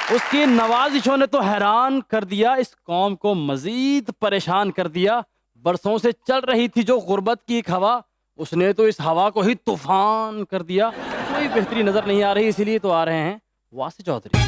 उसकी नवाजिशों ने तो हैरान कर दिया, इस कौम को मजीद परेशान कर दिया। बरसों से चल रही थी जो गुर्बत की एक हवा, उसने तो इस हवा को ही तूफान कर दिया। कोई बेहतरी नजर नहीं आ रही, इसीलिए तो आ रहे हैं वासी चौधरी।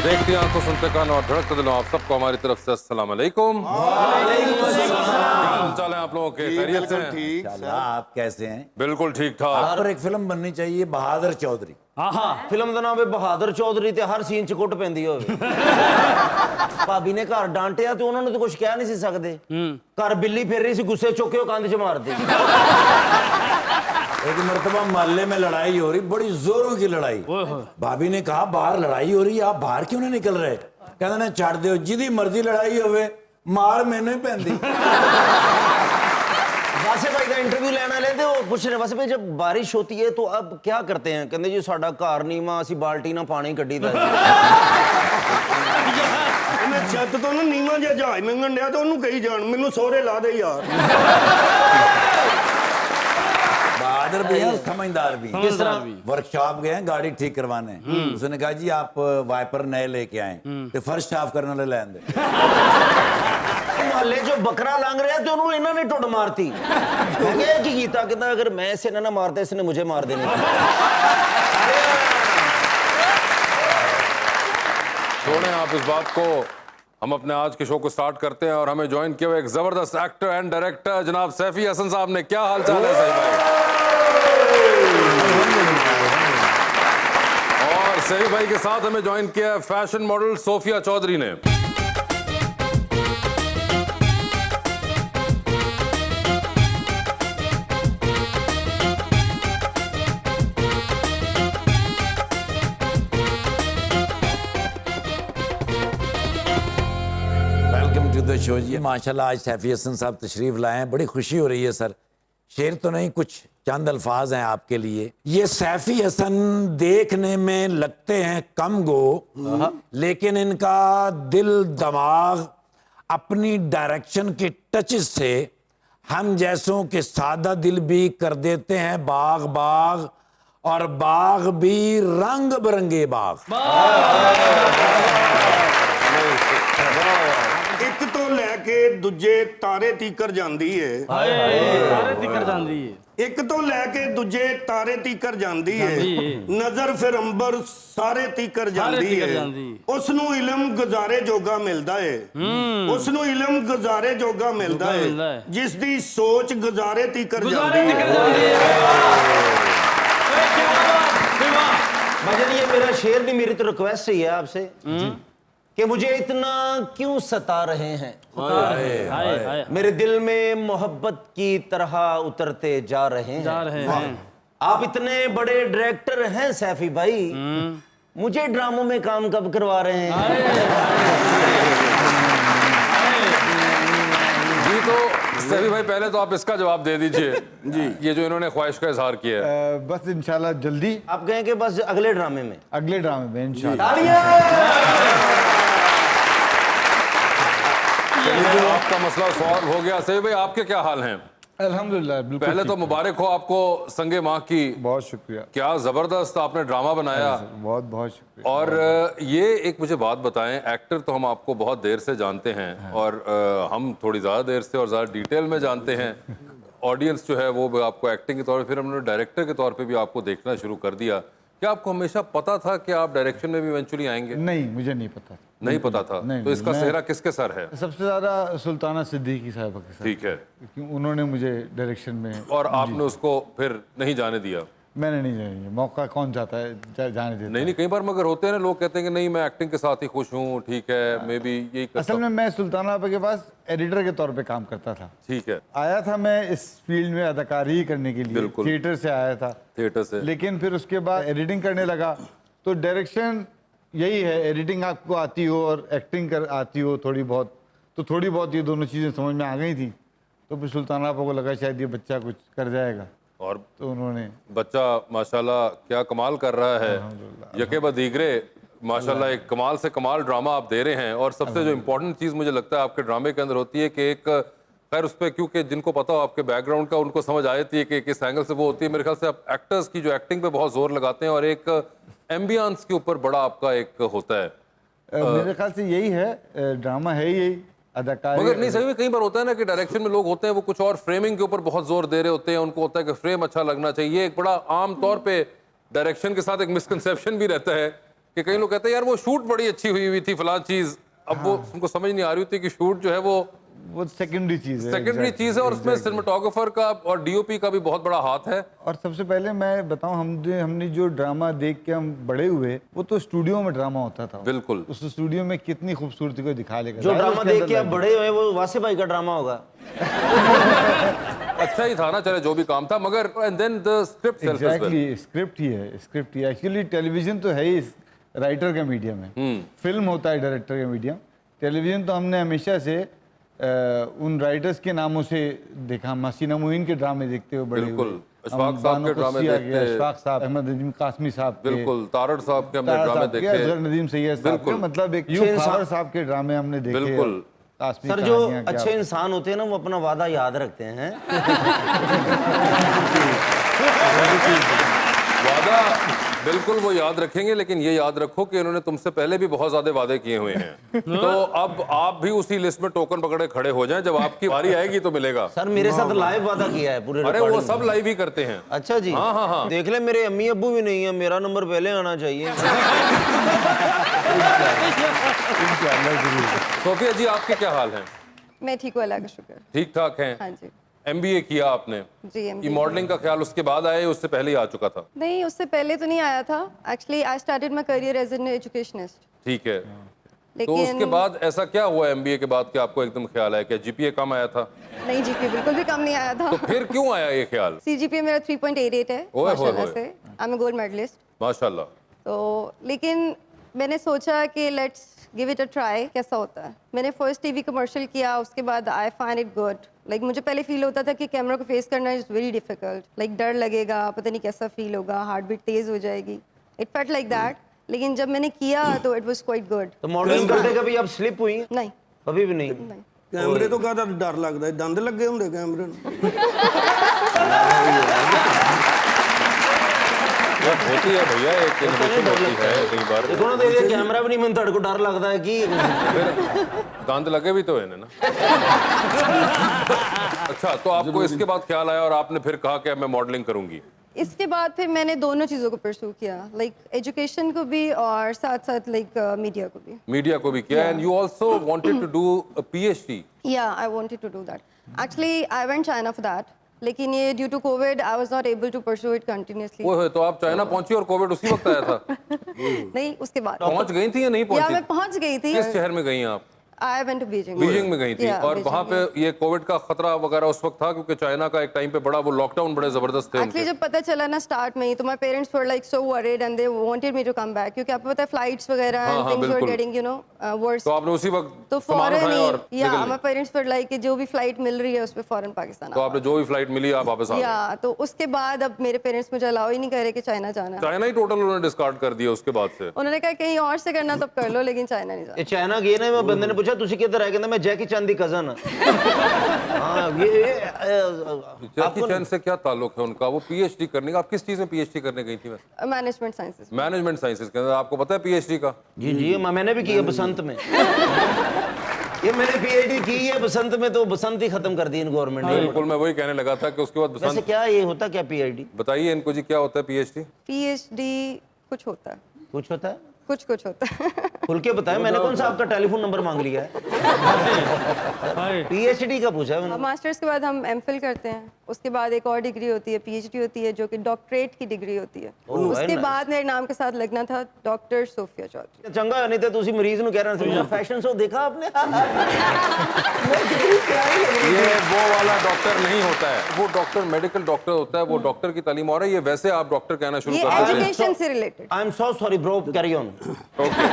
देखते आंखों सुनते कान और धड़कते दिलों, आप सबको हमारी तरफ से अस्सलाम वालेकुम। चाल है आप लोगों के खैरियत से हैं? ठीक। आप कैसे हैं? बिल्कुल ठीक ठाक। आप पर एक फिल्म बननी चाहिए, बहादुर चौधरी। फिल्म का नाम है बहादुर चौधरी ते हर सीन च कुट पैंदी होवे। भाभी ने घर डांटिया तो उन्होंने तो कुछ कह नहीं सी सकते। घर बिल्ली फिर रही सी, गुस्से चुके हो कंध च मार दी। एक मर्तबा मोहल्ले में लड़ाई हो रही, बड़ी जोरों की लड़ाई। भाभी ने कहा बाहर लड़ाई हो रही है, आप बाहर क्यों नहीं निकल रहे? कहते ने छड़ दो, जिदी मर्जी लड़ाई होवे मार मैंने ही पैंदी। वासे भाई का इंटरव्यू लेना लेते हो, पूछ रहे वासे भाई जब बारिश होती है तो अब क्या करते हैं? कहते जी साडा घर नीवा, असी बाल्टी ना पानी कड्डी दा। मैं छत तो ना नीवा जिहा जहाज मंगन दिया तो उन्होंने कही जान मैनू सोहरे ला दे यार। बहादुर भी है, समझदार भी है। किस तरह? वर्कशॉप गए हैं गाड़ी ठीक करवाने, उसने कहा जी आप वाइपर नए लेके आए तो फर्श साफ करने वाले लैन दे। मोहल्ले जो बकरा लंघ रहा तो उन्होंने इन्होंने टुट मारती। की कीता कहता अगर मैं इसे ना मारता इसने मुझे मार देने। छोड़ें आप इस बात को, हम अपने आज के शो को स्टार्ट करते हैं और हमें ज्वाइन किया हुआ एक जबरदस्त एक्टर एंड डायरेक्टर जनाब सैफी हसन साहब ने। क्या हाल चाल है सैफी भाई? और सैफी भाई के साथ हमें ज्वाइन किया है फैशन मॉडल सोफिया चौधरी ने। वेलकम टू द शो जी। माशाल्लाह आज सैफी हसन साहब तशरीफ लाए हैं, बड़ी खुशी हो रही है सर। शेर तो नहीं, कुछ चंद अल्फाज हैं आपके लिए। ये सैफी हसन देखने में लगते हैं कम गो, लेकिन इनका दिल दिमाग अपनी डायरेक्शन के टच से हम जैसों के सादा दिल भी कर देते हैं बाग बाग, और बाग भी रंग बिरंगे बाग। एक तो लैके दूजे तारे तीकर जांदी है, तारे तिकर जांदी है। एक तो लैके दूजे तारे तीकर जांदी है, नजर फिर अंबर सारे तीकर जांदी तीकर है। जांदी। उसनू इलम गुजारे जोगा मिलदा है, उसनू इलम गुजारे जोगा मिलदा मिलदा है, है। जिस दी सोच गुजारे तीकर जांदी तिकर है। जांदी है। भजन ये मेरा शेर नहीं, मेरी तो रिक्वेस्ट ही है आपसे कि मुझे इतना क्यों सता रहे हैं। हाय हाय मेरे दिल में मोहब्बत की तरह उतरते जा रहे हैं। जा रहे हैं। आप इतने बड़े डायरेक्टर हैं सैफी भाई, मुझे ड्रामों में काम कब करवा रहे हैं? जी तो सैफी भाई पहले तो आप इसका जवाब दे दीजिए जी, ये जो इन्होंने ख्वाहिश का इजहार किया है। बस इंशाल्लाह जल्दी आप कहें कि बस अगले ड्रामे में। अगले ड्रामे में इंशाल्लाह। चलिए, आपका मसला सॉल्व हो गया। सैफी भाई आपके क्या हाल हैं? अल्हम्दुलिल्लाह बिल्कुल पहले तो ठीक। मुबारक हो आपको संगे माँ की। बहुत शुक्रिया, क्या जबरदस्त आपने ड्रामा बनाया। बहुत बहुत शुक्रिया। और ये एक मुझे बात बताएं, एक्टर तो हम आपको बहुत देर से जानते हैं और हम थोड़ी ज़्यादा देर से और ज़्यादा डिटेल में जानते हैं। ऑडियंस जो है वो भी आपको एक्टिंग के तौर पे, फिर हमने डायरेक्टर के तौर पे भी आपको देखना शुरू कर दिया। क्या आपको हमेशा पता था कि आप डायरेक्शन में भी इवेंचुअली आएंगे? नहीं, मुझे नहीं पता। नहीं पता था। नहीं, तो इसका मैं- सेहरा किसके सर है? सबसे ज्यादा सुल्ताना सिद्दीकी साहब के साथ, ठीक है। क्योंकि उन्होंने मुझे डायरेक्शन में। और आपने उसको फिर नहीं जाने दिया? मैंने नहीं जाने, मौका कौन चाहता है जाने देता नहीं, कई बार मगर होते हैं ना लोग कहते हैं कि नहीं मैं एक्टिंग के साथ ही खुश हूँ, ठीक है, मे बी यही करता असल हूँ। में मैं सुल्ताना आपा के पास एडिटर के तौर पे काम करता था। ठीक है, आया था मैं इस फील्ड में अदाकारी करने के लिए, बिल्कुल। थिएटर से आया था। थिएटर से। लेकिन फिर उसके बाद एडिटिंग करने लगा तो डायरेक्शन यही है, एडिटिंग आपको आती हो और एक्टिंग कर आती हो थोड़ी बहुत, तो थोड़ी बहुत ये दोनों चीज़ें समझ में आ गई थी। तो फिर सुल्ताना आपा को लगा शायद ये बच्चा कुछ कर जाएगा, और तो उन्होंने। बच्चा माशाल्लाह क्या कमाल कर रहा है। यके बदीगरे माशाल्लाह एक कमाल से कमाल ड्रामा आप दे रहे हैं। और सबसे जो इम्पोर्टेंट चीज़ मुझे लगता है आपके ड्रामे के अंदर होती है कि एक खैर उस पर क्योंकि जिनको पता हो आपके बैकग्राउंड का उनको समझ आ जाती है कि किस एंगल से वो होती है। मेरे ख्याल से आप एक्टर्स की जो एक्टिंग पे बहुत जोर लगाते हैं और एक एम्बियंस के ऊपर बड़ा आपका एक होता है। मेरे ख्याल से यही है, ड्रामा है यही, अदाकारी। मगर नहीं, सही में कई बार होता है ना कि डायरेक्शन में लोग होते हैं वो कुछ और फ्रेमिंग के ऊपर बहुत जोर दे रहे होते हैं, उनको होता है कि फ्रेम अच्छा लगना चाहिए। एक बड़ा आम तौर पे डायरेक्शन के साथ एक मिसकंसेप्शन भी रहता है कि कई लोग कहते हैं यार वो शूट बड़ी अच्छी हुई थी फलां चीज, अब वो उनको समझ नहीं आ रही होती कि शूट जो है वो सेकेंडरी चीज है, सेकेंडरी चीज है और उसमें सिनेमेटोग्राफर का और डीओपी का भी बहुत बड़ा हाथ है। और सबसे पहले मैं बताऊं, हमने जो ड्रामा देख के हम बड़े हुए, वो तो स्टूडियो में ड्रामा होता था। बिल्कुल। उस स्टूडियो में कितनी खूबसूरती को दिखा लेगा। जो ड्रामा देख के आप बड़े हुए वो वासे भाई का ड्रामा होगा। अच्छा ही था ना, चले जो भी काम था, मगर and then the script self as well. Script ही है, स्क्रिप्ट ही। एक्चुअली टेलीविजन तो है ही राइटर का मीडियम है, फिल्म होता है डायरेक्टर का मीडियम। टेलीविजन तो हमने हमेशा से उन राइटर्स के नामों से देखा। मसीना मुइन के ड्रामे देखते हुए बड़े बिल्कुल। हुए। अशफाक साहब के ड्रामे देखते, अशफाक साहब, अहमद नदीम कासमी साहब के, बिल्कुल, तारड़ साहब के हमने तारड़ ड्रामे साहब के, देखे, असगर नदीम सैयद साहब के, बिल्कुल। मतलब एक यूं खावर साहब के ड्रामे हमने देखे। बिल्कुल। कासमी सर जो कहानियां क्या अच्छे इंसान होते हैं ना वो अपना वादा याद रखते हैं। वादा बिल्कुल वो याद रखेंगे, लेकिन ये याद रखो कि इन्होंने तुमसे पहले भी बहुत ज्यादा वादे किए हुए हैं। तो अब आप भी उसी लिस्ट में टोकन पकड़े खड़े हो जाएं, जब आपकी बारी आएगी तो मिलेगा। सर मेरे साथ लाइव वादा किया है पूरे अरे वो recording सब में। लाइव ही करते हैं। अच्छा जी। हाँ, हाँ, हाँ। देख ले मेरे अम्मी अब्बू भी नहीं है, मेरा नंबर पहले आना चाहिए। सोफिया जी आपके क्या हाल हैं? मैं ठीक हूँ, अल्लाह का शुक्र। ठीक ठाक हैं? हाँ जी। एमबीए किया आपने? जी ये MBA मॉडलिंग का ख्याल उसके बाद आया या उससे पहले ही आ चुका था? नहीं, उससे पहले तो नहीं आया था। Actually I started my career as an educationist. ठीक है। तो लेकिन उसके बाद ऐसा क्या हुआ एमबीए के बाद कि आपको एकदम ख्याल आया? क्या जीपीए कम आया था? नहीं, जीपीए बिल्कुल भी कम नहीं आया था। तो फिर क्यों आया ये ख्याल? सीजीपीए मेरा 3.88 है ओए होए माशाल्लाह होए। से। I am a gold medalist. माशाल्लाह। तो लेकिन मैंने सोचा कि let's give it a try, कैसा होता है। मैंने फर्स्ट टीवी कमर्शियल किया, उसके बाद I find it good. Like मुझे पहले फील होता था कि कैमरा को फेस करना इज वेरी डिफिकल्ट, लाइक डर लगेगा, पता नहीं कैसा फील होगा, हार्ट बीट तेज हो जाएगी। It felt like that. लेकिन जब मैंने किया तो इट वाज क्वाइट गुड। तो मॉडलिंग करते कभी आप स्लिप हुई? नहीं कभी भी नहीं। नहीं। ਕੈਮਰੇ ਤੋਂ ਕਾਹਦਾ ਡਰ ਲੱਗਦਾ ਹੈ? ਦੰਦ ਲੱਗੇ ਹੁੰਦੇ ਕੈਮਰੇ ਨੂੰ। होती है भैया, एक इनोवेशन होती है कई बार। देखो ना, देखिए कैमरा भी नहीं, मैं तड़को डर लगता है कि फिर दांत लगे भी तो है ना। अच्छा, तो आपको इसके बाद ख्याल आया और आपने फिर कहा कि अब मैं मॉडलिंग करूंगी? इसके बाद फिर मैंने दोनों चीज़ों को परस्यू किया, लाइक एजुकेशन को भी और साथ साथ लाइक मीडिया को भी। मीडिया को भी किया and you also wanted to do a PhD? या I wanted to do that. Actually I went China for that, लेकिन ये due to Covid I was not able to pursue it continuously. वो है, तो आप चाइना पहुंची और Covid उसी वक्त आया था? नहीं, उसके बाद पहुंच गई थी या नहीं या पहुंची? मैं पहुंच गई थी। किस शहर में गई आप? I went to Beijing. Beijing में गई थी। Yeah, और Beijing, वहां पे ये कोविड का खतरा वगैरह उस वक्त था क्योंकि चाइना का एक टाइम पे बड़ा वो लॉकडाउन बड़े जबरदस्त थे एक्चुअली उनके। जब पता चला ना स्टार्ट में ही, तो my parents were like so worried and they wanted me to come back, क्योंकि आपको पता है फ्लाइट्स वगैरह हाँ, एंड हाँ, थिंग्स वर बिल्कुल। Getting you know worse. तो आपने उसी वक्त तो सामान फॉरेन उठाया और ही, या निकल माय गए। पेरेंट्स वर लाइक कि जो भी फ्लाइट मिल रही है उस पे फॉरेन पाकिस्तान तो आपने जो भी फ्लाइट मिली आप वापस आ गए? या तो उसके बाद अब मेरे पेरेंट्स मुझे अलाउ ही नहीं कर रहे कि चाइना जाना है। चाइना ही टोटल उन्होंने डिस्कार्ड कर दिया उसके बाद से? उन्होंने कहा कहीं और से करना तब कर लो, लेकिन चाइना नहीं जाना। ये चाइना गए ना, मैं बंदे ने पूछा तुसी किधर है, कहता मैं जैकी चैन दी कजन। हाँ ये जैकी चैन से क्या ताल्लुक है उनका? वो पीएचडी करने का, आप किस चीज में पीएचडी करने गई थी? वैसे मैनेजमेंट साइंसेस। मैनेजमेंट साइंसेज के अंदर आपको पता है पीएचडी का? जी जी मैंने भी किया बसंत में। ये मैंने पीएचडी की है बसंत में, तो बसंत ही खत्म कर दी इन गवर्नमेंट ने। बिल्कुल, मैं वही कहने लगा था कि उसके बाद वैसे बसंत। क्या ये होता क्या पीएचडी? बताइए इनको जी, क्या होता है पीएचडी? पीएचडी कुछ होता है, कुछ होता है, कुछ कुछ होता है। खुल के बताएं, मैंने कौन सा आपका टेलीफोन नंबर मांग लिया है? पीएचडी का पूछा है मैंने। मास्टर्स के बाद हम एमफिल करते हैं, उसके बाद एक और डिग्री होती है पीएचडी होती है, जो कि डॉक्टरेट की डिग्री होती है। उसके बाद मेरे नाम के साथ लगना था डॉक्टर सोफिया चौधरी। चंगा नहीं तो तुसी मरीज नु कह रहे थे फैशन शो देखा आपने? ये वो वाला डॉक्टर नहीं होता है, वो डॉक्टर मेडिकल डॉक्टर होता है, वो डॉक्टर की तालीम और है। ये वैसे आप डॉक्टर कहना शुरू ये कर सकते हैं। एजुकेशन से related. I am so sorry bro, carry on. Okay,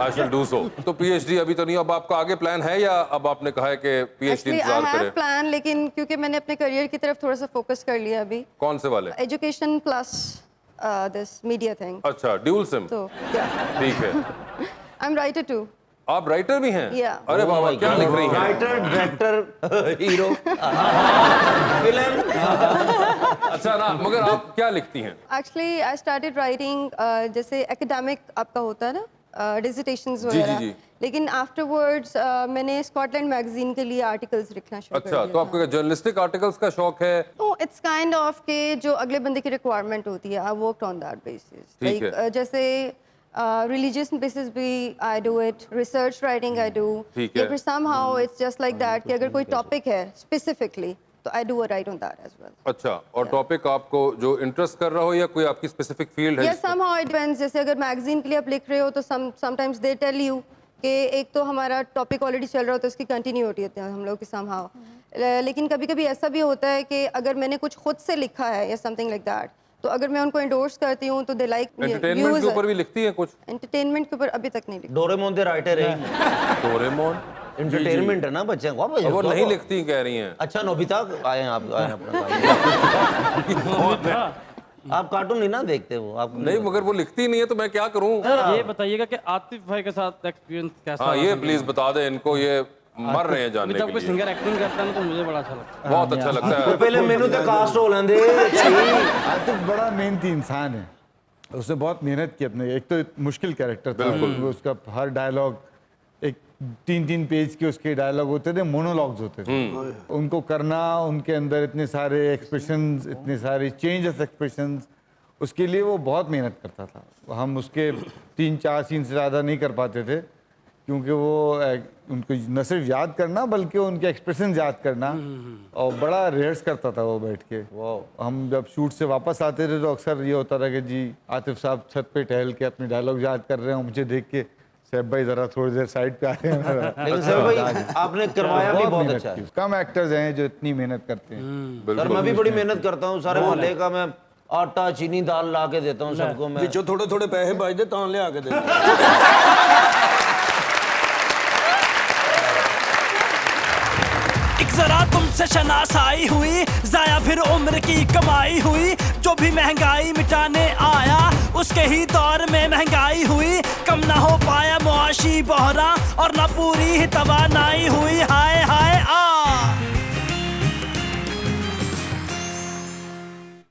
I shall do so. तो पीएचडी अभी तो नहीं, अब आपका आगे प्लान है या अब आपने कहा है कि पीएचडी एक्चुअली आई इंतजार हैव करें? प्लान, लेकिन क्योंकि मैंने अपने करियर की तरफ थोड़ा सा फोकस कर लिया अभी, कौन से वाले? Education plus this media thing. अच्छा, ड्यूल सिम। तो ठीक है। I am writer too. आप राइटर भी हैं? Yeah. अरे बाबा, क्या लिख रही हैं? Writer, director, hero, villain. अच्छा ना, मगर आप क्या लिखती हैं? एक्चुअली आई स्टार्टेड राइटिंग जैसे एकेडमिक आपका होता है ना, डिसर्टेशंस जी, वगैरह। जी। लेकिन आफ्टरवर्ड्स मैंने स्कॉटलैंड मैगजीन के लिए आर्टिकल्स लिखना शुरू कर अच्छा, दिया तो आपको जर्नलिस्टिक आर्टिकल्स का शौक है? तो इट्स काइंड ऑफ के जो अगले बंदे की रिक्वायरमेंट होती है, I worked on that basis. ठीक है। जैसे रिलीजियस बेसिस भी I do it, research writing I do, ठीक या है। फिर somehow it's just like that कि अगर कोई टॉपिक है स्पेसिफिकली तो I do a write on that as well. अच्छा, और टॉपिक आपको जो इंटरेस्ट कर रहा हो या कोई आपकी स्पेसिफिक फील्ड है? या समहाउ इट डिपेंड्स, जैसे अगर मैगजीन के लिए आप लिख रहे हो तो समटाइम्स दे टेल यू कि एक तो हमारा टॉपिक ऑलरेडी चल रहा हो तो उसकी कंटिन्यूटी होती है हम लोग की समहाउ। लेकिन कभी कभी ऐसा भी होता है कि अगर मैंने कुछ खुद से लिखा है या समथिंग लाइक दैट, तो अगर मैं उनको एंडोर्स करती हूँ तो दे लाइक एंटरटेनमेंट के ऊपर भी लिखती हैं कुछ? एंटरटेनमेंट के ऊपर अभी तक नहीं लिखा। डोरेमोन दे राइटर है। डोरेमोन एंटरटेनमेंट है ना बच्चे को। वो नहीं लिखती कह रही हैं। अच्छा, नोबिता आए हैं आप, आए हैं अपना काम। आप कार्टून नहीं ना देखते वो आप? नहीं, मगर वो लिखती नहीं है तो मैं क्या करूं? ये बताइएगा कि आतिफ भाई के साथ एक्सपीरियंस कैसा हाँ, रहा? ये प्लीज बता दें इनको, ये मर रहे हैं जानने जब के कोई लिए। सिंगर एक्टिंग करता है ना तो मुझे बड़ा अच्छा लगता है। बहुत अच्छा लगता तो है। पहले मेनू तो कास्ट हो लेंदे सही। आतिफ बड़ा मेहनती इंसान है, उसने बहुत मेहनत की अपने। एक तो मुश्किल कैरेक्टर था, उसका हर डायलॉग एक 3-3 पेज के उसके डायलॉग होते थे, मोनोलॉग्स होते थे। उनको करना, उनके अंदर इतने सारे एक्सप्रेशंस, इतने सारे चेंज ऑफ एक्सप्रेशंस, उसके लिए वो बहुत मेहनत करता था। हम उसके 3-4 सीन से ज़्यादा नहीं कर पाते थे, क्योंकि वो उनको न सिर्फ याद करना बल्कि उनके एक्सप्रेशन याद करना, और बड़ा रिहर्स करता था वो बैठ के। हम जब शूट से वापस आते थे तो अक्सर ये होता था कि जी आतिफ साहब छत पे टहल के अपने डायलॉग याद कर रहे हैं, मुझे देख के सैफ भाई ज़रा थोड़ी देर साइड पे आ रहे हैं। लेकिन सर भाई आपने करवाया भी बहुत अच्छा है। कम एक्टर्स हैं जो इतनी मेहनत करते हैं। सर मैं भी बड़ी मेहनत करता हूँ, सारे मोहल्ले का मैं आटा चीनी दाल ला के देता हूँ सबको मैं। ਵਿੱਚੋਂ ਥੋੜੇ ਥੋੜੇ ਪੈਸੇ ਬਚਦੇ ਤਾਂ ਲਿਆ ਕੇ ਦੇ। एक जरा तुमसे शनासाई हुई, जाया फिर उम्र की कमाई हुई। जो भी महंगाई मिटाने आया उसके ही दौर में महंगाई हुई। कम ना हो पाया मुआशी बहरा और ना पूरी ही तवानाई हुई। हाय हाय आ